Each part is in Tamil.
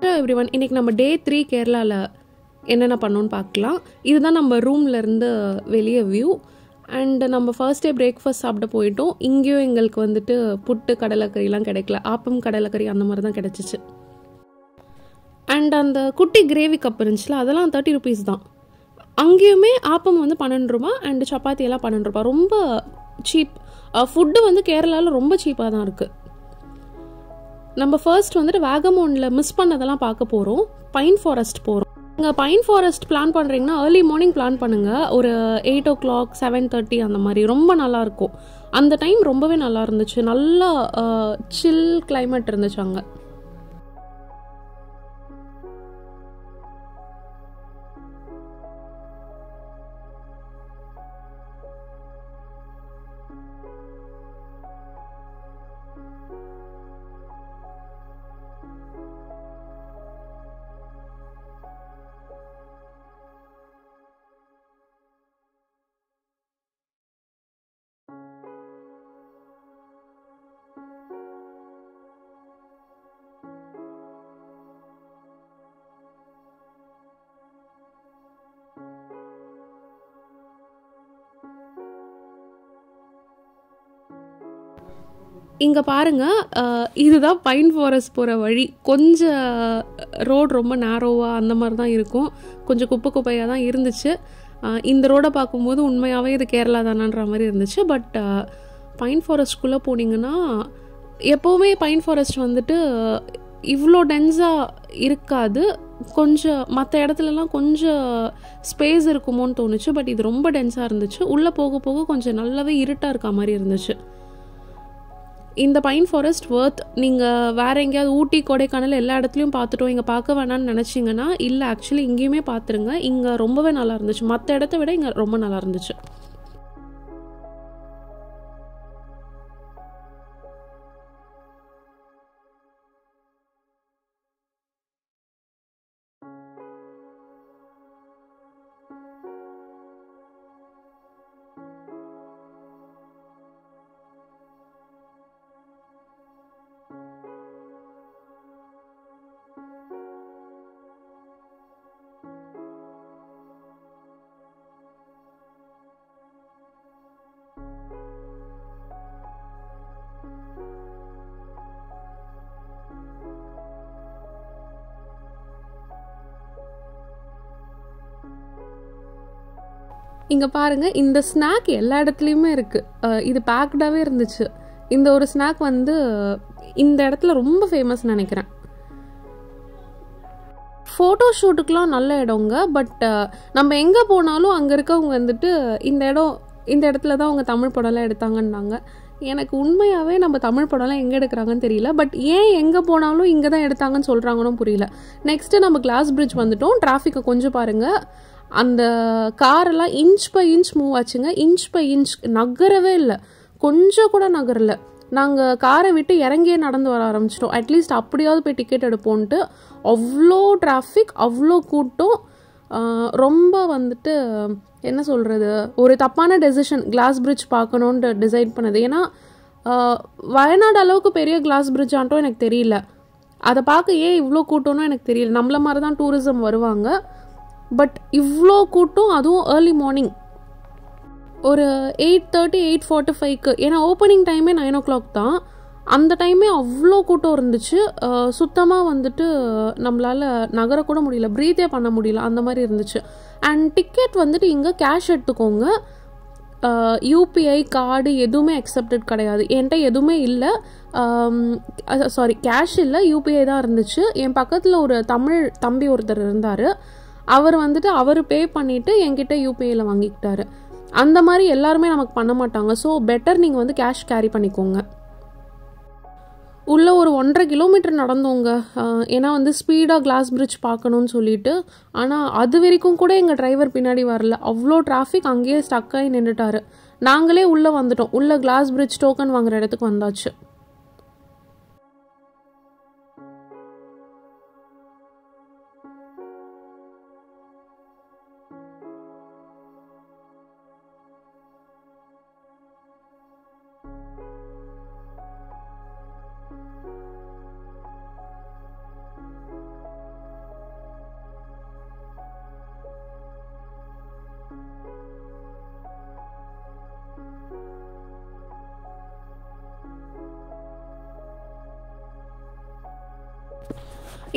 ஹலோ எவ்ரிவன், இன்றைக்கி நம்ம டே 3 கேரளாவில் என்னென்ன பண்ணோன்னு பார்க்கலாம். இதுதான் நம்ம ரூம்லேருந்து வெளியே வியூ. அண்ட் நம்ம ஃபர்ஸ்ட் டே பிரேக்ஃபாஸ்ட் சாப்பிட போயிட்டோம். இங்கேயும் எங்களுக்கு வந்துட்டு புட்டு கடலைக்கறிலாம் கிடைக்கல, ஆப்பம் கடலைக்கறி அந்த மாதிரி தான் கிடச்சிச்சு. அண்ட் அந்த குட்டி கிரேவி கப் இருந்துச்சுல, அதெல்லாம் 30 rupees தான். அங்கேயுமே ஆப்பம் வந்து 12 ரூபா அண்ட் சப்பாத்தி எல்லாம் 12 ரூபா. ரொம்ப சீப். ஃபுட்டு வந்து கேரளாவில் ரொம்ப சீப்பாக தான் இருக்குது. நம்ம ஃபர்ஸ்ட் வந்துட்டு வேகமோனில் மிஸ் பண்ணதெல்லாம் பார்க்க போகிறோம். பைன் ஃபாரஸ்ட் போகிறோம். நீங்கள் பைன் ஃபாரஸ்ட் பிளான் பண்ணுறீங்கன்னா ஏர்லி மார்னிங் பிளான் பண்ணுங்கள். ஒரு 8 o'clock 7:30 அந்த மாதிரி ரொம்ப நல்லாயிருக்கும். அந்த டைம் ரொம்பவே நல்லா இருந்துச்சு. நல்லா சில் கிளைமேட் இருந்துச்சு அங்கே. இங்கே பாருங்கள், இதுதான் பைன் ஃபாரஸ்ட் போகிற வழி. கொஞ்சம் ரோடு ரொம்ப நேரோவாக அந்த மாதிரி தான் இருக்கும். கொஞ்சம் குப்பை குப்பையாக தான் இருந்துச்சு. இந்த ரோடை பார்க்கும்போது உண்மையாகவே இது கேரளா தானான்ற மாதிரி இருந்துச்சு. பட் பைன் ஃபாரஸ்ட்குள்ளே போனீங்கன்னா எப்போவுமே பைன் ஃபாரஸ்ட் வந்துட்டு இவ்வளோ டென்ஸாக இருக்காது. கொஞ்சம் மற்ற இடத்துலலாம் கொஞ்சம் ஸ்பேஸ் இருக்குமோன்னு தோணுச்சு. பட் இது ரொம்ப டென்ஸாக இருந்துச்சு. உள்ளே போக போக கொஞ்சம் நல்லாவே இருட்டாக இருக்க மாதிரி இருந்துச்சு. இந்த பைன் ஃபாரஸ்ட் வர்த். நீங்கள் வேறு எங்கேயாவது ஊட்டி கொடைக்கானல் எல்லா இடத்துலையும் பார்த்துட்டோம், இங்கே பார்க்க வேணான்னு நினச்சிங்கன்னா இல்லை, ஆக்சுவலி இங்கேயுமே பார்த்துருங்க. இங்கே ரொம்பவே நல்லா இருந்துச்சு. மற்ற இடத்த விட இங்கே ரொம்ப நல்லா இருந்துச்சு. இங்கே பாருங்கள், இந்த ஸ்நாக் எல்லா இடத்துலையுமே இருக்குது. இது பேக்டாகவே இருந்துச்சு. இந்த ஒரு ஸ்நாக் வந்து இந்த இடத்துல ரொம்ப ஃபேமஸ் நினைக்கிறேன். ஃபோட்டோ ஷூட்டுக்கெலாம் நல்ல இடங்க. பட் நம்ம எங்கே போனாலும் அங்கே இருக்கவங்க வந்துட்டு இந்த இடத்துல தான் அவங்க தமிழ் படம்லாம் எடுத்தாங்கன்னாங்க. எனக்கு உண்மையாகவே நம்ம தமிழ் படம்லாம் எங்கே எடுக்கிறாங்கன்னு தெரியல. பட் ஏன் எங்கே போனாலும் இங்கே தான் எடுத்தாங்கன்னு சொல்கிறாங்கன்னு புரியல. நெக்ஸ்ட்டு நம்ம கிளாஸ் பிரிட்ஜ் வந்துட்டோம். டிராஃபிக்கை கொஞ்சம் பாருங்கள். அந்த காரெல்லாம் இன்ச் பை இன்ச் மூவ் ஆச்சுங்க. இன்ச் பை இன்ச் நகரவே இல்லை, கொஞ்சம் கூட நகரலை. நாங்கள் காரை விட்டு இறங்கியே நடந்து வர ஆரம்பிச்சிட்டோம். அட்லீஸ்ட் அப்படியாவது போய் டிக்கெட் எடுப்போன்ட்டு. அவ்வளோ டிராஃபிக், அவ்வளோ கூட்டம். ரொம்ப வந்துட்டு என்ன சொல்கிறது, ஒரு தப்பான டெசிஷன் கிளாஸ் பிரிட்ஜ் பார்க்கணுன்ட்டு டிசைட் பண்ணது. ஏன்னா வயநாடு அளவுக்கு பெரிய கிளாஸ் பிரிட்ஜ் ஆன்ட்டும் எனக்கு தெரியல. அதை பார்க்க ஏன் இவ்வளோ கூட்டம்னு எனக்கு தெரியல. நம்மள மாதிரி தான் டூரிசம் வருவாங்க. பட் இவ்வளோ கூட்டம், அதுவும் ஏர்லி மார்னிங் ஒரு 8:30 8:45க்கு. ஏன்னா ஓப்பனிங் டைமே 9 o'clock தான். அந்த டைமே அவ்வளோ கூட்டம் இருந்துச்சு. சுத்தமாக வந்துட்டு நம்மளால் நகரக்கூட முடியல, ப்ரீத்தே பண்ண முடியல, அந்த மாதிரி இருந்துச்சு. அண்ட் டிக்கெட் வந்துட்டு இங்கே கேஷ் எடுத்துக்கோங்க. யூபிஐ கார்டு எதுவுமே அக்செப்டட் கிடையாது. என்கிட்ட எதுவுமே இல்லை. சாரி, கேஷ் இல்லை, யூபிஐ தான் இருந்துச்சு. என் பக்கத்தில் ஒரு தமிழ் தம்பி ஒருத்தர் இருந்தார். அவர் வந்துட்டு பே பண்ணிவிட்டு என்கிட்ட யூபிஐயில் வாங்கிக்கிட்டாரு. அந்த மாதிரி எல்லாருமே நமக்கு பண்ண மாட்டாங்க. ஸோ பெட்டர் நீங்கள் வந்து கேஷ் கேரி பண்ணிக்கோங்க. உள்ளே ஒரு 1.5 kilometer நடந்தோங்க. ஏன்னா வந்து ஸ்பீடாக கிளாஸ் பிரிட்ஜ் பார்க்கணுன்னு சொல்லிட்டு. ஆனால் அது வரைக்கும் கூட எங்கள் டிரைவர் பின்னாடி வரல. அவ்வளோ டிராஃபிக், அங்கேயே ஸ்டக் ஆகி நின்றுட்டாரு. நாங்களே உள்ளே வந்துட்டோம். உள்ளே கிளாஸ் பிரிட்ஜ் டோக்கன் வாங்குற இடத்துக்கு வந்தாச்சு.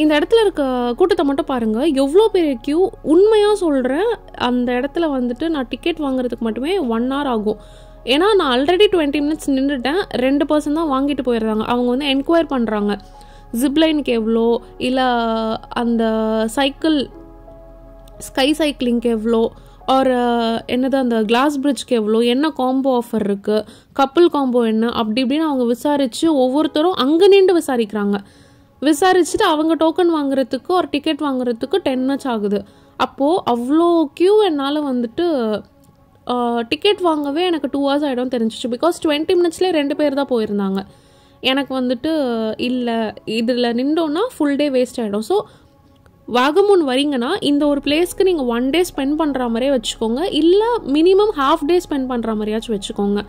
இந்த இடத்துல இருக்க கூட்டத்தை மட்டும் பாருங்கள், எவ்வளோ பெரிய க்யூ. உண்மையாக சொல்கிறேன், அந்த இடத்துல வந்துட்டு நான் டிக்கெட் வாங்குறதுக்கு மட்டுமே 1 hour ஆகும். ஏன்னா நான் ஆல்ரெடி 20 minutes நின்றுட்டேன். 2 person தான் வாங்கிட்டு போயிடுறாங்க. அவங்க வந்து என்கொயர் பண்ணுறாங்க, ஜிப்லைனுக்கு எவ்வளோ, இல்லை அந்த ஸ்கை சைக்கிளிங்க்கு எவ்வளோ, ஒரு என்னது அந்த கிளாஸ் பிரிட்ஜ்க்கு எவ்வளோ, என்ன காம்போ ஆஃபர் இருக்குது, கப்புள் காம்போ என்ன, அப்படி இப்படின்னு அவங்க விசாரித்து ஒவ்வொருத்தரும் அங்கே நின்று விசாரிக்கிறாங்க. விசாரிச்சுட்டு அவங்க டோக்கன் வாங்குறதுக்கு ஒரு டிக்கெட் வாங்குறதுக்கு 10 minutes ஆகுது. அப்போது அவ்வளோ க்யூ என்னால் வந்துட்டு டிக்கெட் வாங்கவே எனக்கு 2 hours ஆகிடும் தெரிஞ்சிச்சு. பிகாஸ் 20 minutesலேயே 2 பேர் தான் போயிருந்தாங்க. எனக்கு வந்துட்டு இல்லை, இதில் நின்றோன்னா ஃபுல் டே வேஸ்ட் ஆகிடும். ஸோ வாகமூன் வரீங்கன்னா இந்த ஒரு பிளேஸ்க்கு நீங்கள் 1 day ஸ்பெண்ட் பண்ணுற மாதிரியே வச்சுக்கோங்க, இல்லை மினிமம் ½ day ஸ்பெண்ட் பண்ணுற மாதிரியாச்சும் வச்சுக்கோங்க.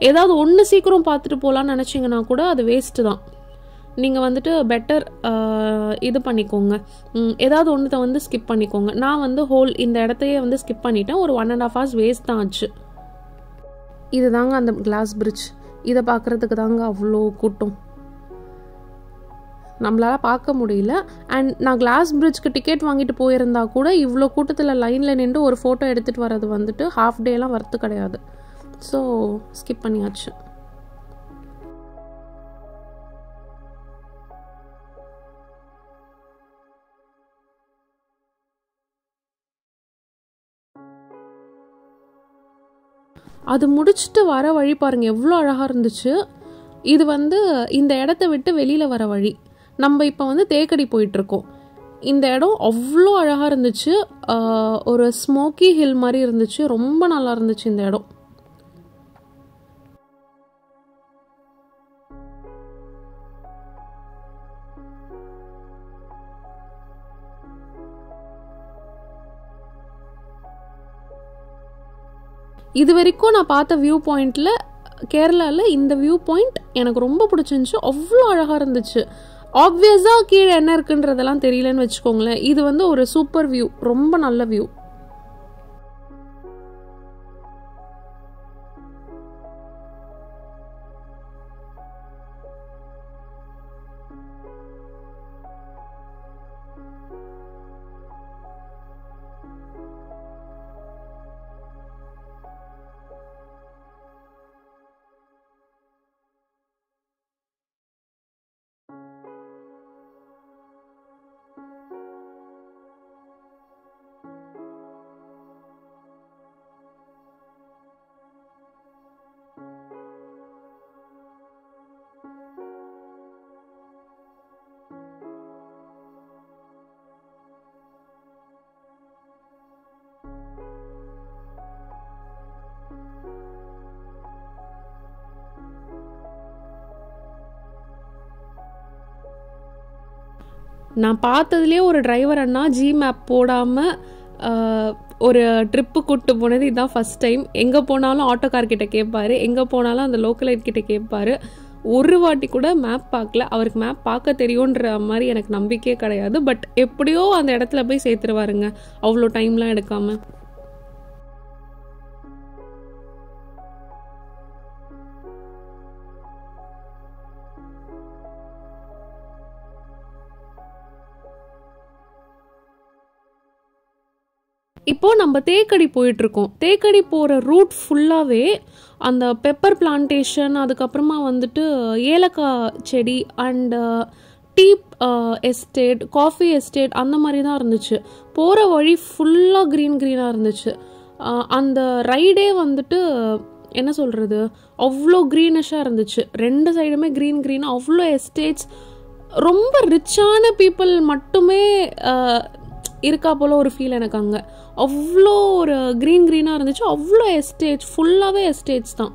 ஏதாவது ஒன்று சீக்கிரம் பார்த்துட்டு போகலான்னு நினச்சிங்கன்னா கூட அது வேஸ்ட்டு தான். நீங்கள் வந்துட்டு பெட்டர் இது பண்ணிக்கோங்க, ஏதாவது ஒன்றத்தை வந்து ஸ்கிப் பண்ணிக்கோங்க. நான் வந்து இந்த இடத்தையே வந்து ஸ்கிப் பண்ணிட்டேன். ஒரு 1.5 hours வேஸ்ட் தான் ஆச்சு. இது தாங்க அந்த கிளாஸ் பிரிட்ஜ். இதை பார்க்குறதுக்கு தாங்க அவ்வளோ கூட்டம், நம்மளால் பார்க்க முடியல. அண்ட் நான் கிளாஸ் பிரிட்ஜ்க்கு டிக்கெட் வாங்கிட்டு போயிருந்தா கூட இவ்வளோ கூட்டத்தில் லைனில் நின்று ஒரு ஃபோட்டோ எடுத்துகிட்டு வர்றது வந்துட்டு ½ dayலாம் வரது கிடையாது. ஸோ ஸ்கிப் பண்ணியாச்சு. அது முடிச்சுட்டு வர வழி பாருங்கள் எவ்வளோ அழகாக இருந்துச்சு. இது வந்து இந்த இடத்த விட்டு வெளியில் வர வழி. நம்ம இப்போ வந்து தேக்கடி போயிட்டுருக்கோம். இந்த இடம் அவ்வளோ அழகாக இருந்துச்சு. ஒரு ஸ்மோக்கி ஹில் மாதிரி இருந்துச்சு. ரொம்ப நல்லா இருந்துச்சு இந்த இடம். இது வரைக்கும் நான் பார்த்த வியூ பாயிண்டில் கேரளாவில் இந்த வியூ பாயிண்ட் எனக்கு ரொம்ப பிடிச்சிருந்துச்சு. அவ்வளோ அழகாக இருந்துச்சு. ஆப்வியஸாக கீழே என்ன இருக்குன்றதெல்லாம் தெரியலன்னு வச்சுக்கோங்களேன். இது வந்து ஒரு சூப்பர் வியூ, ரொம்ப நல்ல வியூ. நான் பார்த்ததுலேயே ஒரு டிரைவர் அண்ணா ஜிமேப் போடாமல் ஒரு ட்ரிப்பு கூப்பிட்டு போனது இதுதான் ஃபஸ்ட் டைம். எங்கே போனாலும் ஆட்டோக்கார்கிட்ட கேட்பாரு, எங்கே போனாலும் அந்த லோக்கலைட் கிட்ட கேட்பாரு. ஒரு வாட்டி கூட மேப் பார்க்கல. அவருக்கு மேப் பார்க்க தெரியுன்ற மாதிரி எனக்கு நம்பிக்கையே கிடையாது. பட் எப்படியோ அந்த இடத்துல போய் சேர்த்துருவாருங்க, அவ்வளோ டைம்லாம் எடுக்காமல். இப்போது நம்ம தேக்கடி போயிட்டுருக்கோம். தேக்கடி போகிற ரூட் ஃபுல்லாகவே அந்த பெப்பர் பிளான்டேஷன், அதுக்கப்புறமா வந்துட்டு ஏலக்காய் செடி and tea estate, coffee estate அந்த மாதிரி தான் இருந்துச்சு. போகிற வழி ஃபுல்லாக க்ரீனாக இருந்துச்சு. அந்த ரைடே வந்துட்டு என்ன சொல்கிறது, அவ்வளோ க்ரீனிஷாக இருந்துச்சு. 2 சைடுமே க்ரீனாக அவ்வளோ எஸ்டேட்ஸ். ரொம்ப ரிச்சான பீப்புள் மட்டுமே இருக்கா போல் ஒரு ஃபீல் எனக்கு அங்கே. அவ்வளோ ஒரு க்ரீனாக இருந்துச்சு. அவ்வளோ எஸ்டேட்ஸ், ஃபுல்லாகவே எஸ்டேட்ஸ் தான்.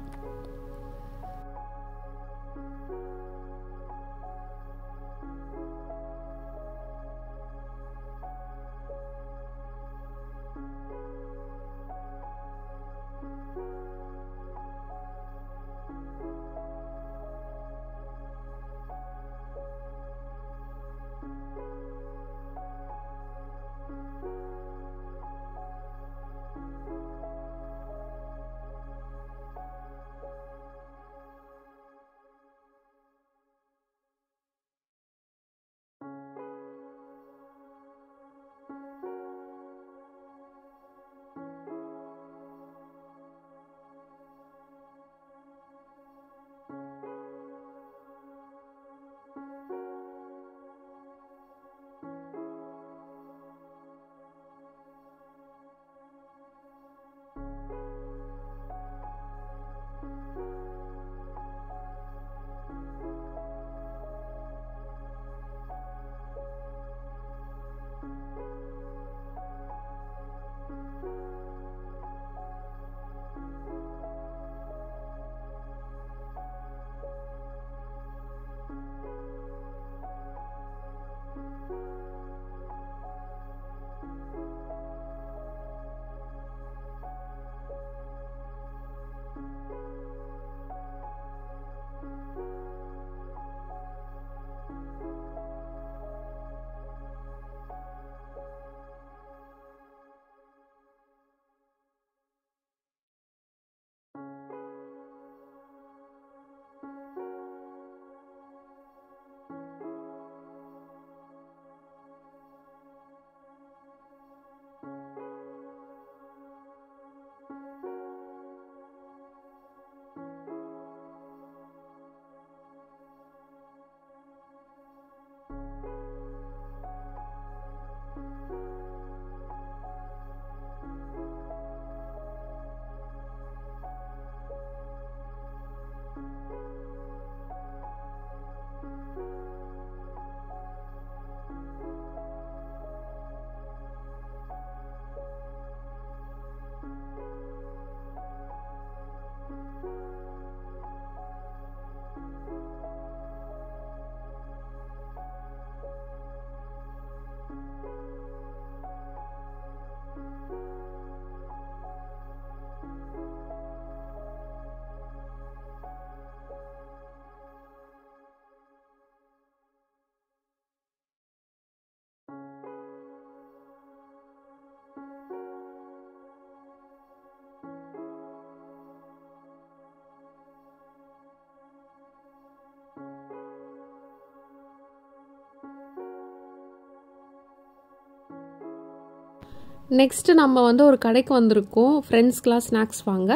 நெக்ஸ்ட்டு நம்ம வந்து ஒரு கடைக்கு வந்திருக்கோம் ஃப்ரெண்ட்ஸ்க்கெலாம் ஸ்நாக்ஸ் வாங்க.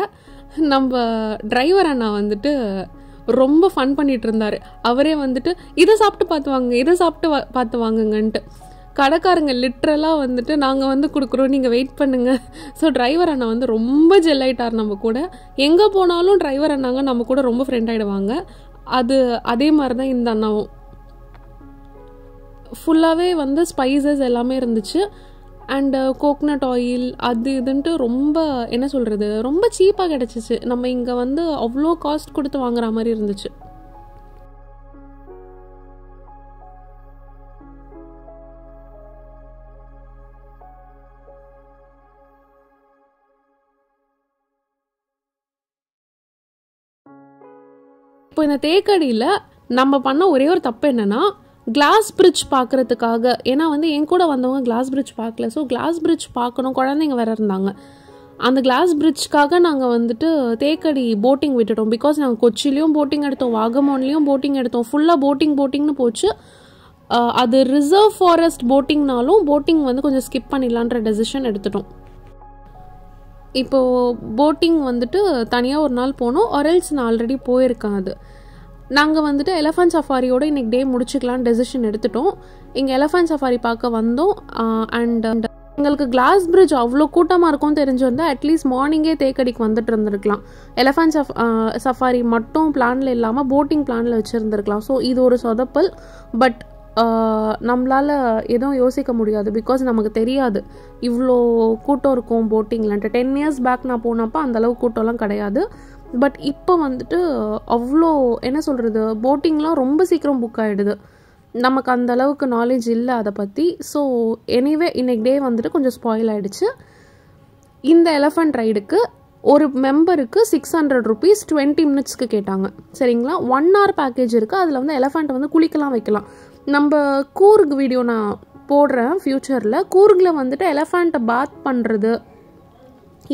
நம்ம டிரைவர் அண்ணா வந்துட்டு ரொம்ப ஃபன் பண்ணிகிட்டு இருந்தார். அவரே வந்துட்டு இதை சாப்பிட்டு பார்த்து வாங்க, இதை சாப்பிட்டு பார்த்து வாங்குங்கன்ட்டு. கடைக்காரங்க லிட்ரலாக வந்துட்டு நாங்கள் வந்து கொடுக்குறோம், நீங்கள் வெயிட் பண்ணுங்கள். ஸோ டிரைவர் அண்ணா வந்து ரொம்ப ஜெல்லாயிட்டார் நம்ம கூட. எங்கே போனாலும் டிரைவர் அண்ணாங்க நம்ம கூட ரொம்ப ஃப்ரெண்ட் ஆகிடுவாங்க. அதே மாதிரி தான் இந்த அண்ணாவும். ஃபுல்லாகவே வந்து ஸ்பைசஸ் எல்லாமே இருந்துச்சு. அண்ட் கோக்னட் ஆயில் அது இதுன்ட்டு ரொம்ப என்ன சொல்கிறது, ரொம்ப சீப்பாக கிடச்சிச்சு. நம்ம இங்கே வந்து அவ்வளோ காஸ்ட் கொடுத்து வாங்குற மாதிரி இருந்துச்சு. இப்போ இந்த தேக்கடியில் நம்ம பண்ண ஒரே ஒரு தப்பு என்னென்னா, கிளாஸ் பிரிட்ஜ் பார்க்குறதுக்காக, ஏன்னா வந்து என் கூட வந்தவங்க கிளாஸ் பிரிட்ஜ் பார்க்கல. ஸோ கிளாஸ் பிரிட்ஜ் பார்க்கணும், குழந்தைங்க வேறு இருந்தாங்க. அந்த கிளாஸ் பிரிட்ஜ்க்காக நாங்கள் வந்துட்டு தேக்கடி போட்டிங் விட்டுட்டோம். பிகாஸ் நாங்கள் கொச்சிலையும் போட்டிங் எடுத்தோம், வாகமான்லேயும் போட்டிங் எடுத்தோம். ஃபுல்லாக போட்டிங்னு போச்சு. அது ரிசர்வ் ஃபாரஸ்ட் போட்டிங்னாலும் போட்டிங் வந்து கொஞ்சம் ஸ்கிப் பண்ணிடலான்ற டெசிஷன் எடுத்துட்டோம். இப்போது போட்டிங் வந்துட்டு தனியாக ஒரு நாள் போனோம். ஆர்எல்ஸ் நான் ஆல்ரெடி போயிருக்கேன். அது நாங்கள் வந்துட்டு எலஃபண்ட் சஃபாரியோடு இன்றைக்கி டே முடிச்சுக்கலான்னு டெசிஷன் எடுத்துட்டோம். இங்கே எலஃபண்ட் சஃபாரி பார்க்க வந்தோம். அண்ட் எங்களுக்கு கிளாஸ் பிரிட்ஜ் அவ்வளோ கூட்டமாக இருக்கும்னு தெரிஞ்சிருந்தால் அட்லீஸ்ட் மார்னிங்கே தேக்கடிக்கு வந்துட்டு இருந்திருக்கலாம். எலஃபண்ட் சஃபாரி மட்டும் பிளானில் இல்லாமல் போட்டிங் பிளானில் வச்சுருந்துருக்கலாம். ஸோ இது ஒரு சொதப்பல். பட் நம்மளால் எதுவும் யோசிக்க முடியாது. பிகாஸ் நமக்கு தெரியாது இவ்வளோ கூட்டம் இருக்கும் போட்டிங்லன்ட்டு. 10 years பேக் நான் போனப்போ அந்தளவு கூட்டம்லாம் கிடையாது. பட் இப்போ வந்துட்டு அவ்வளோ என்ன சொல்கிறது, போட்டிங்லாம் ரொம்ப சீக்கிரம் புக் ஆகிடுது. நமக்கு அந்த அளவுக்கு நாலேஜ் இல்லை அதை பற்றி. ஸோ எனிவே இன்றைக்கி டே வந்துட்டு கொஞ்சம் ஸ்பாயில் ஆகிடுச்சு. இந்த எலஃபண்ட் ரைடுக்கு ஒரு மெம்பருக்கு 600 rupees 20 minutesக்கு கேட்டாங்க. சரிங்களா, 1 hour பேக்கேஜ் இருக்குது. அதில் வந்து எலஃபண்ட் வந்து குளிக்கலாம் வைக்கலாம். நம்ம கூர்க் வீடியோ நான் போடுறேன் ஃப்யூச்சரில். கூர்கில் வந்துட்டு எலஃபண்ட்டை பாத் பண்ணுறது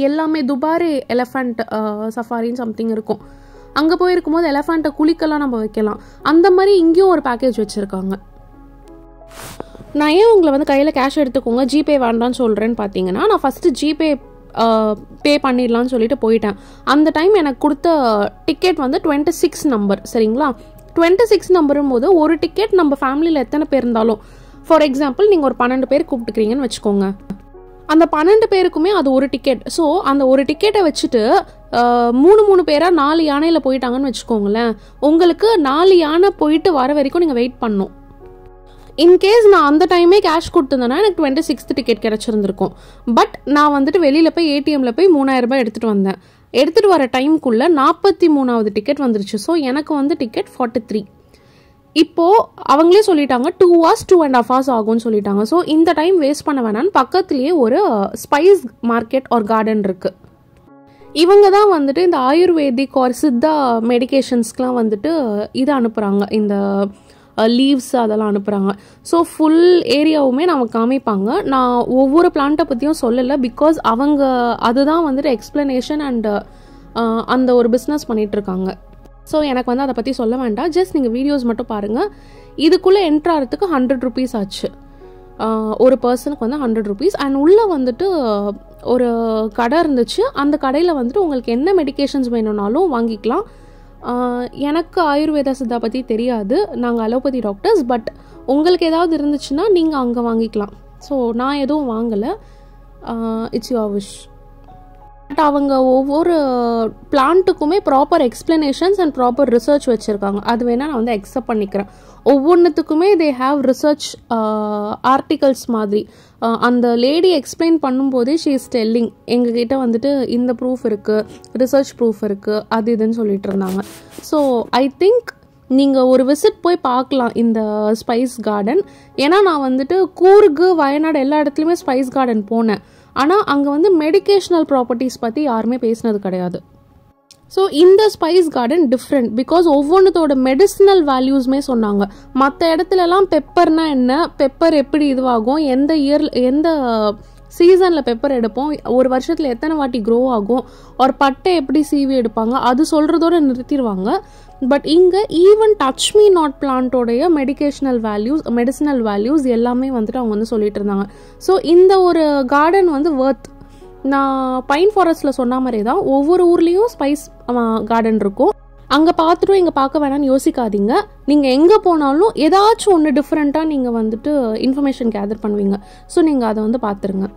எல்லாமே, துபாரே எலஃபண்ட் சஃபாரின்னு சம்திங் இருக்கும். அங்கே போயிருக்கும்போது எலஃபண்ட்டை குளிக்கலாம் நம்ம வைக்கலாம். அந்த மாதிரி இங்கேயும் ஒரு பேக்கேஜ் வச்சுருக்காங்க. நான் ஏன் உங்களை வந்து கையில் கேஷ் எடுத்துக்கோங்க ஜிபே வேண்டான்னு சொல்கிறேன்னு பார்த்தீங்கன்னா, நான் ஃபஸ்ட்டு ஜிபே பே பண்ணிடலான்னு சொல்லிட்டு போயிட்டேன். அந்த டைம் எனக்கு கொடுத்த டிக்கெட் வந்து 26 நம்பர். சரிங்களா, 26 நம்பரும் போது ஒரு டிக்கெட் நம்ம ஃபேமிலியில் எத்தனை பேர் இருந்தாலும், ஃபார் எக்ஸாம்பிள் நீங்கள் ஒரு 12 பேர் கூப்பிட்டுக்கிறீங்கன்னு வச்சுக்கோங்க. அந்த 12 பேருக்குமே அது ஒரு டிக்கெட். ஸோ அந்த ஒரு டிக்கெட்டை வச்சுட்டு 3 பேராக 4 யானையில் போயிட்டாங்கன்னு வச்சுக்கோங்களேன். உங்களுக்கு 4 யானை போயிட்டு வர வரைக்கும் நீங்கள் வெயிட் பண்ணணும். இன்கேஸ் நான் அந்த டைமே கேஷ் கொடுத்துருந்தேன்னா எனக்கு 26th டிக்கெட் கிடச்சிருந்துருக்கும். பட் நான் வந்துட்டு வெளியில் போய் ஏடிஎம்மில் போய் 3000 ரூபாய் எடுத்துகிட்டு வந்தேன். எடுத்துகிட்டு வர டைமுக்குள்ளே 43வது டிக்கெட் வந்துருச்சு. ஸோ எனக்கு வந்து டிக்கெட் 43. இப்போது அவங்களே சொல்லிட்டாங்க 2 hours 2.5 hours ஆகும்னு சொல்லிட்டாங்க. ஸோ இந்த டைம் வேஸ்ட் பண்ண வேணான்னு பக்கத்துலேயே ஒரு ஸ்பைஸ் மார்க்கெட் ஒரு கார்டன் இருக்குது. இவங்க தான் வந்துட்டு இந்த ஆயுர்வேதிக் ஒரு சித்தா மெடிக்கேஷன்ஸ்க்கெலாம் வந்துட்டு இதை அனுப்புகிறாங்க, இந்த லீவ்ஸ் அதெல்லாம் அனுப்புகிறாங்க. ஸோ ஃபுல் ஏரியாவுமே நமக்கு காமிப்பாங்க. நான் ஒவ்வொரு பிளான்ட்டை பற்றியும் சொல்லலை. பிகாஸ் அவங்க அதுதான் வந்துட்டு எக்ஸ்ப்ளனேஷன் அண்ட் அந்த ஒரு பிஸ்னஸ் பண்ணிகிட்ருக்காங்க. ஸோ எனக்கு வந்து அதை பற்றி சொல்ல வேண்டாம். ஜஸ்ட் நீங்கள் வீடியோஸ் மட்டும் பாருங்கள். இதுக்குள்ளே என்ட்ரு ஆகிறதுக்கு 100 rupees ஆச்சு. ஒரு பர்சனுக்கு வந்து 100 rupees. அண்ட் உள்ளே வந்துட்டு ஒரு கடை இருந்துச்சு. அந்த கடையில் வந்துட்டு உங்களுக்கு என்ன மெடிக்கேஷன்ஸ் வேணும்னாலும் வாங்கிக்கலாம். எனக்கு ஆயுர்வேதா சித்தா பற்றி தெரியாது, நாங்கள் அலோபதி டாக்டர்ஸ். பட் உங்களுக்கு ஏதாவது இருந்துச்சுன்னா நீங்கள் அங்கே வாங்கிக்கலாம். ஸோ நான் எதுவும் வாங்கலை. It's your wish. பட் அவங்க ஒவ்வொரு பிளான்ட்டுக்குமே proper explanations and proper research வச்சுருக்காங்க. அது வேணால் நான் வந்து அக்செப்ட் பண்ணிக்கிறேன். ஒவ்வொன்றுத்துக்குமே தே ஹாவ் ரிசர்ச் ஆர்டிகல்ஸ் மாதிரி. அந்த லேடி எக்ஸ்பிளைன் பண்ணும்போதே ஷீ இஸ் டெல்லிங், எங்ககிட்ட வந்துட்டு இந்த ப்ரூஃப் இருக்குது, ரிசர்ச் ப்ரூஃப் இருக்குது, அது இதுன்னு சொல்லிட்டு இருந்தாங்க. ஸோ ஐ திங்க் நீங்கள் ஒரு விசிட் போய் பார்க்கலாம் இந்த ஸ்பைஸ் கார்டன். ஏன்னா நான் வந்துட்டு கூர்கு, வயநாடு எல்லா இடத்துலையுமே ஸ்பைஸ் கார்டன் போனேன். ஆனால் அங்கே வந்து மெடிக்கேஷனல் ப்ராப்பர்ட்டிஸ் பற்றி யாருமே பேசினது கிடையாது. ஸோ இந்த ஸ்பைஸ் கார்டன் டிஃப்ரெண்ட். பிகாஸ் ஒவ்வொன்றத்தோட மெடிசினல் வேல்யூஸ்மே சொன்னாங்க. மற்ற இடத்துலலாம் பெப்பர்னா என்ன, பெப்பர் எப்படி இதுவாகும், எந்த சீசனில் பெப்பர் எடுப்போம், ஒரு வருஷத்தில் எத்தனை வாட்டி க்ரோ ஆகும், ஒரு பட்டை எப்படி சீவி எடுப்பாங்க அது சொல்கிறதோடு நிறுத்திடுவாங்க. பட் இங்கே ஈவன் டச் மீ நாட் பிளான்ட்டோடைய மெடிசினல் வேல்யூஸ் எல்லாமே வந்துட்டு அவங்க வந்து சொல்லிட்டு இருந்தாங்க. ஸோ இந்த ஒரு கார்டன் வந்து வர்த். நான் பைன் ஃபாரஸ்ட்டில் சொன்ன மாதிரி தான் ஒவ்வொரு ஊர்லேயும் ஸ்பைஸ் கார்டன் இருக்கும். அங்கே பார்த்துட்டும் இங்கே பார்க்க வேணாம்னு யோசிக்காதீங்க. நீங்கள் எங்கே போனாலும் ஏதாச்சும் ஒன்று டிஃப்ரெண்ட்டாக நீங்கள் வந்துட்டு இன்ஃபர்மேஷன் கேதர் பண்ணுவீங்க. ஸோ நீங்கள் அதை வந்து பார்த்துருங்க.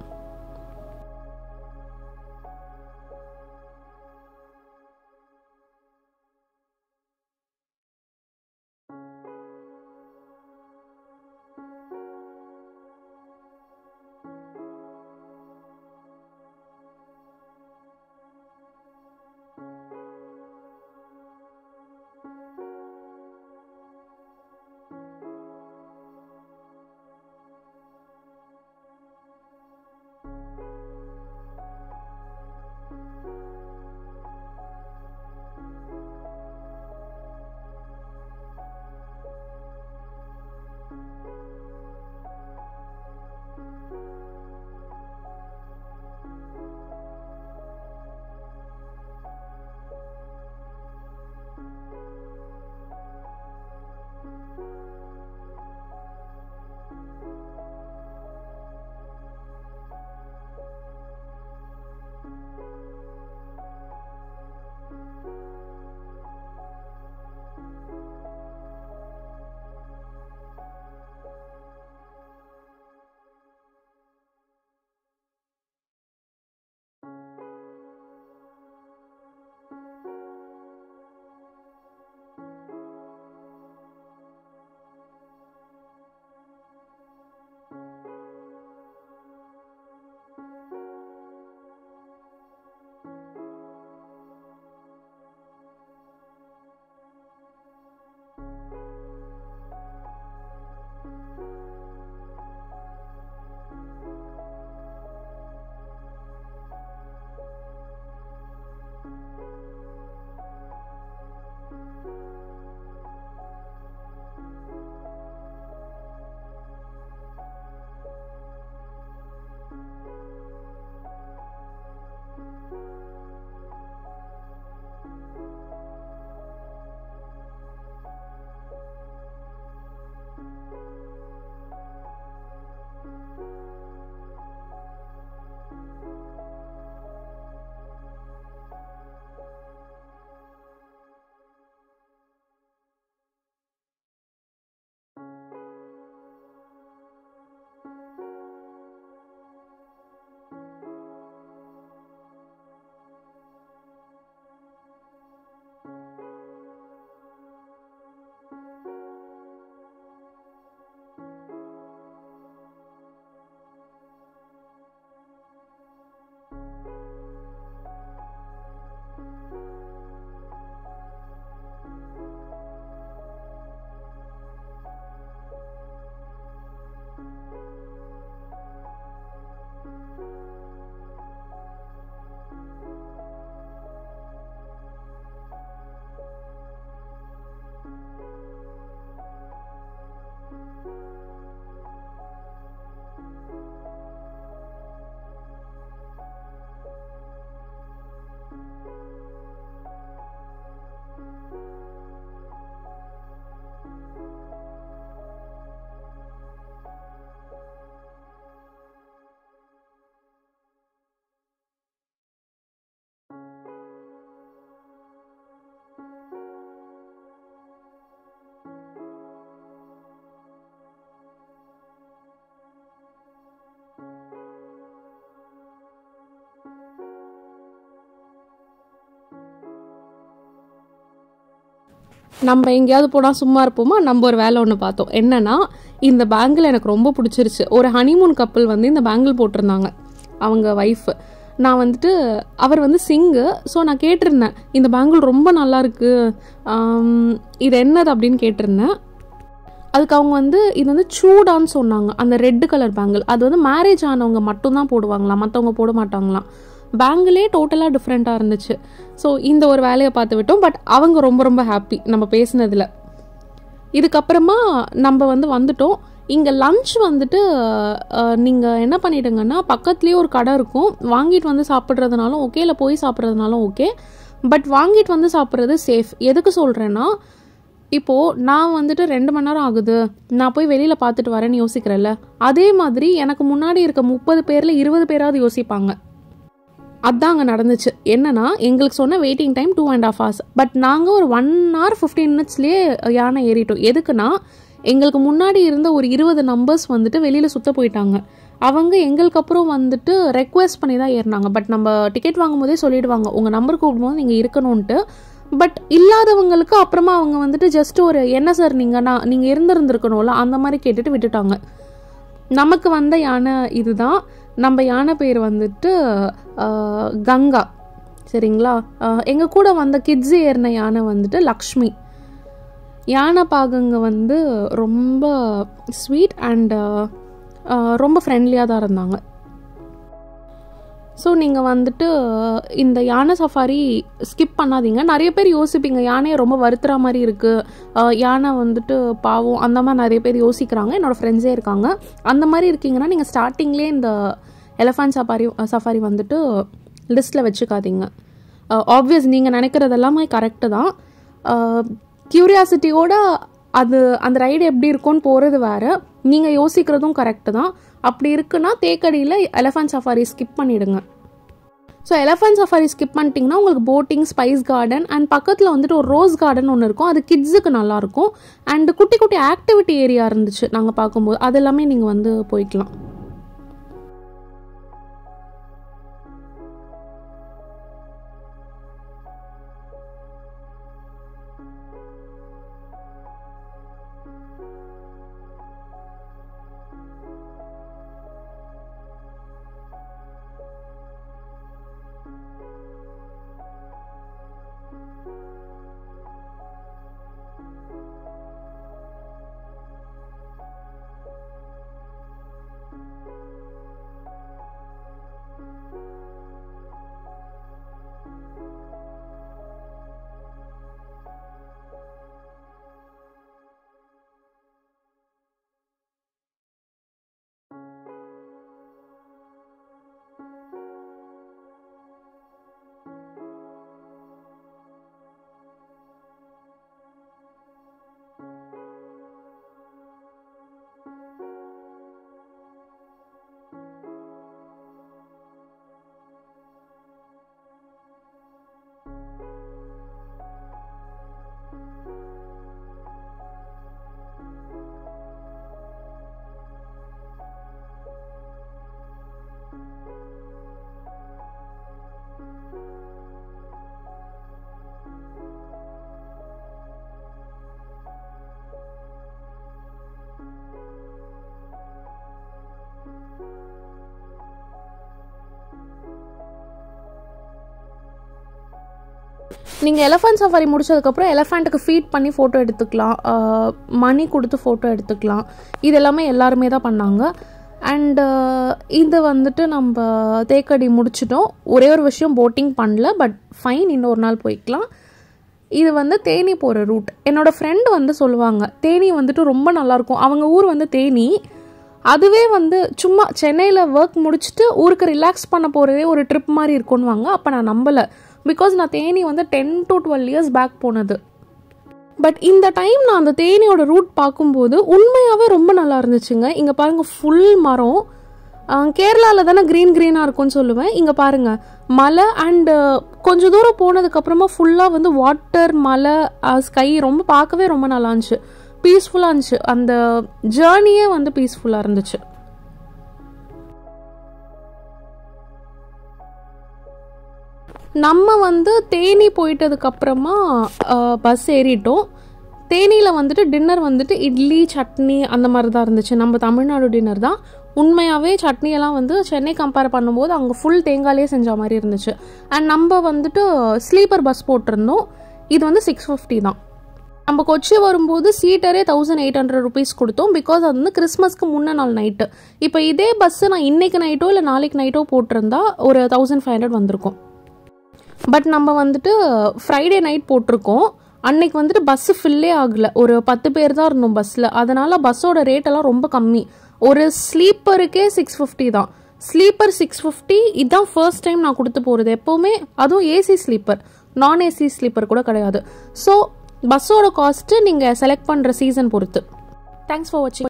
நம்ம எங்கேயாவது போனால் சும்மா இருப்போமா, நம்ம ஒரு வேலை ஒன்று பார்த்தோம். என்னன்னா, இந்த பேங்கிள் எனக்கு ரொம்ப பிடிச்சிருச்சு. ஒரு ஹனிமூன் கப்பல் வந்து இந்த பேங்கிள் போட்டிருந்தாங்க, அவங்க ஒய்ஃப். நான் வந்துட்டு அவர் வந்து சிங்கு. ஸோ நான் கேட்டிருந்தேன், இந்த பேங்கிள் ரொம்ப நல்லா இருக்கு, இது என்னது அப்படின்னு கேட்டிருந்தேன். அதுக்கு அவங்க வந்து இது வந்து சூடான்னு சொன்னாங்க. அந்த ரெட்டு கலர் பேங்கிள் அது வந்து மேரேஜ் ஆனவங்க மட்டும்தான் போடுவாங்களாம், மற்றவங்க போட மாட்டாங்களாம். பேங்கிளே டோட்டலாக டிஃப்ரெண்ட்டாக இருந்துச்சு. ஸோ இந்த ஒரு வேலையை பார்த்து விட்டோம். பட் அவங்க ரொம்ப ரொம்ப ஹாப்பி நம்ம பேசினதில். இதுக்கப்புறமா நம்ம வந்துட்டோம். இங்கே லஞ்ச் வந்துட்டு நீங்கள் என்ன பண்ணிவிடுங்கன்னா, பக்கத்துலேயே ஒரு கடை இருக்கும், வாங்கிட்டு வந்து சாப்பிட்றதுனாலும் ஓகே, இல்லை போய் சாப்பிட்றதுனாலும் ஓகே. பட் வாங்கிட்டு வந்து சாப்பிட்றது சேஃப். எதுக்கு சொல்கிறேன்னா, இப்போது நான் வந்துட்டு 2 மணி நேரம் ஆகுது, நான் போய் வெளியில் பார்த்துட்டு வரேன்னு யோசிக்கிறேன்ல, அதே மாதிரி எனக்கு முன்னாடி இருக்க 30 பேரில் 20 பேராவது யோசிப்பாங்க. அதுதான் அங்கே நடந்துச்சு. என்னன்னா, எங்களுக்கு சொன்ன வெயிட்டிங் டைம் 2.5 hours. பட் நாங்கள் ஒரு 1 hour 15 minutesலேயே யானை ஏறிட்டோம். எதுக்குன்னா, எங்களுக்கு முன்னாடி இருந்த ஒரு 20 நம்பர்ஸ் வந்துட்டு வெளியில் சுற்ற போயிட்டாங்க. அவங்க எங்களுக்கு அப்புறம் வந்துட்டு ரெக்வெஸ்ட் பண்ணி தான் ஏறினாங்க. பட் நம்ம டிக்கெட் வாங்கும் போதே சொல்லிடுவாங்க, உங்கள் நம்பர் கூப்பிடும்போது நீங்கள் இருக்கணும்ன்ட்டு. பட் இல்லாதவங்களுக்கு அப்புறமா அவங்க வந்துட்டு ஜஸ்ட் ஒரு என்ன சார் நீங்கள் இருந்திருந்துருக்கணும்ல அந்த மாதிரி கேட்டுட்டு விட்டுட்டாங்க. நமக்கு வந்த யானை இதுதான். நம்ம யானை பேர் வந்துட்டு கங்கா. சரிங்களா? எங்கள் கூட வந்த கிட்ஸ் ஏறின யானை வந்துட்டு லக்ஷ்மி. யானை பாகங்க வந்து ரொம்ப ஸ்வீட் அண்ட் ரொம்ப ஃப்ரெண்ட்லியாக தான் இருந்தாங்க. ஸோ நீங்கள் வந்துட்டு இந்த யானை சஃபாரி ஸ்கிப் பண்ணாதீங்க. நிறைய பேர் யோசிப்பீங்க, யானையை ரொம்ப வருத்துற மாதிரி இருக்குது, யானை வந்துட்டு பாவம், அந்த மாதிரி நிறைய பேர் யோசிக்கிறாங்க. என்னோடய ஃப்ரெண்ட்ஸே இருக்காங்க. அந்த மாதிரி இருக்கீங்கன்னா நீங்கள் ஸ்டார்டிங்லேயே இந்த எலஃபண்ட் சஃபாரி வந்துட்டு லிஸ்ட்டில் வச்சுக்காதீங்க. ஆப்வியஸ் நீங்கள் நினைக்கிறது எல்லாமே கரெக்டு தான். க்யூரியாசிட்டியோட அந்த ரைடு எப்படி இருக்கும்னு போகிறது வேறு, நீங்கள் யோசிக்கிறதும் கரெக்டு தான். அப்படி இருக்குன்னா தேக்கடியில் எலஃபண்ட் சஃபாரி ஸ்கிப் பண்ணிவிடுங்க. ஸோ எலஃபண்ட் சஃபாரி ஸ்கிப் பண்ணிட்டீங்கன்னா உங்களுக்கு போட்டிங், ஸ்பைஸ் கார்டன் அண்ட் பக்கத்தில் வந்துட்டு ஒரு ரோஸ் கார்டன் ஒன்று இருக்கும். அது கிட்ஸுக்கு நல்லாயிருக்கும். அண்ட் குட்டி குட்டி ஆக்டிவிட்டி ஏரியா இருந்துச்சு நாங்கள் பார்க்கும்போது. அது எல்லாமே நீங்கள் வந்து போய்க்கலாம். நீங்கள் எலஃபண்ட் சஃபாரி முடிச்சதுக்கப்புறம் எலஃபண்ட்டுக்கு ஃபீட் பண்ணி ஃபோட்டோ எடுத்துக்கலாம், மணி கொடுத்து ஃபோட்டோ எடுத்துக்கலாம். இது எல்லாமே எல்லாருமே தான் பண்ணாங்க. அண்டு இது வந்துட்டு நம்ம தேக்கடி முடிச்சிட்டோம். ஒரே ஒரு விஷயம், போட்டிங் பண்ணல, பட் ஃபைன், இன்னொரு நாள் போய்க்கலாம். இது வந்து தேனி போகிற ரூட். என்னோடய ஃப்ரெண்டு வந்து சொல்லுவாங்க, தேனி வந்துட்டு ரொம்ப நல்லாயிருக்கும். அவங்க ஊர் வந்து தேனி. அதுவே வந்து சும்மா சென்னையில் ஒர்க் முடிச்சுட்டு ஊருக்கு ரிலாக்ஸ் பண்ண போகிறதே ஒரு ட்ரிப் மாதிரி இருக்குன்னுவாங்க. அப்போ நான் நம்பலை. பிகாஸ் நான் தேனி வந்து 10 to 12 years பேக் போனது. பட் இந்த டைம் நான் அந்த தேனியோட ரூட் பார்க்கும்போது உண்மையாகவே ரொம்ப நல்லா இருந்துச்சுங்க. இங்கே பாருங்கள், ஃபுல் மரம். கேரளாவில் தானே க்ரீனாக இருக்கும்னு சொல்லுவேன். இங்கே பாருங்கள், மலை அண்டு கொஞ்சம் தூரம் போனதுக்கப்புறமா ஃபுல்லாக வந்து வாட்டர், மலை, ஸ்கை ரொம்ப பார்க்கவே ரொம்ப நல்லா இருந்துச்சு. பீஸ்ஃபுல்லாக இருந்துச்சு. அந்த ஜேர்னியே வந்து பீஸ்ஃபுல்லாக இருந்துச்சு. நம்ம வந்து தேனி போயிட்டதுக்கப்புறமா பஸ் ஏறிட்டோம். தேனியில் வந்துட்டு டின்னர் வந்துட்டு இட்லி, சட்னி அந்த மாதிரி தான் இருந்துச்சு. நம்ம தமிழ்நாடு டின்னர் தான். உண்மையாகவே சட்னியெல்லாம் வந்து சென்னை கம்பேர் பண்ணும்போது அங்கே ஃபுல் தேங்காயிலே செஞ்ச மாதிரி இருந்துச்சு. அண்ட் நம்ம வந்துட்டு ஸ்லீப்பர் பஸ் போட்டிருந்தோம். இது வந்து 650 தான். நம்ம கொச்சி வரும்போது சீட்டரே 1800 rupees கொடுத்தோம். பிகாஸ் அது வந்து கிறிஸ்மஸ்க்கு முன்ன நாள் நைட்டு. இப்போ இதே பஸ்ஸு நான் இன்றைக்கி நைட்டோ இல்லை நாளைக்கு நைட்டோ போட்டிருந்தா ஒரு 1500 வந்திருக்கும். பட் நம்ம வந்துட்டு ஃப்ரைடே நைட் போட்டிருக்கோம். அன்னைக்கு வந்துட்டு பஸ்ஸு ஃபில்லே ஆகலை, ஒரு 10 பேர் தான் இருந்தோம் பஸ்ஸில். அதனால் பஸ்ஸோட ரேட்டெல்லாம் ரொம்ப கம்மி. ஒரு ஸ்லீப்பருக்கே 650 தான். ஸ்லீப்பர் 650. இதுதான் ஃபர்ஸ்ட் டைம் நான் கொடுத்து போகிறது எப்போவுமே. அதுவும் ஏசி ஸ்லீப்பர், நான் ஏசி ஸ்லீப்பர் கூட கிடையாது. ஸோ பஸ்ஸோட காஸ்ட்டு நீங்கள் செலக்ட் பண்ணுற சீசன் பொறுத்து. தேங்க்ஸ் ஃபார் வாட்சிங்.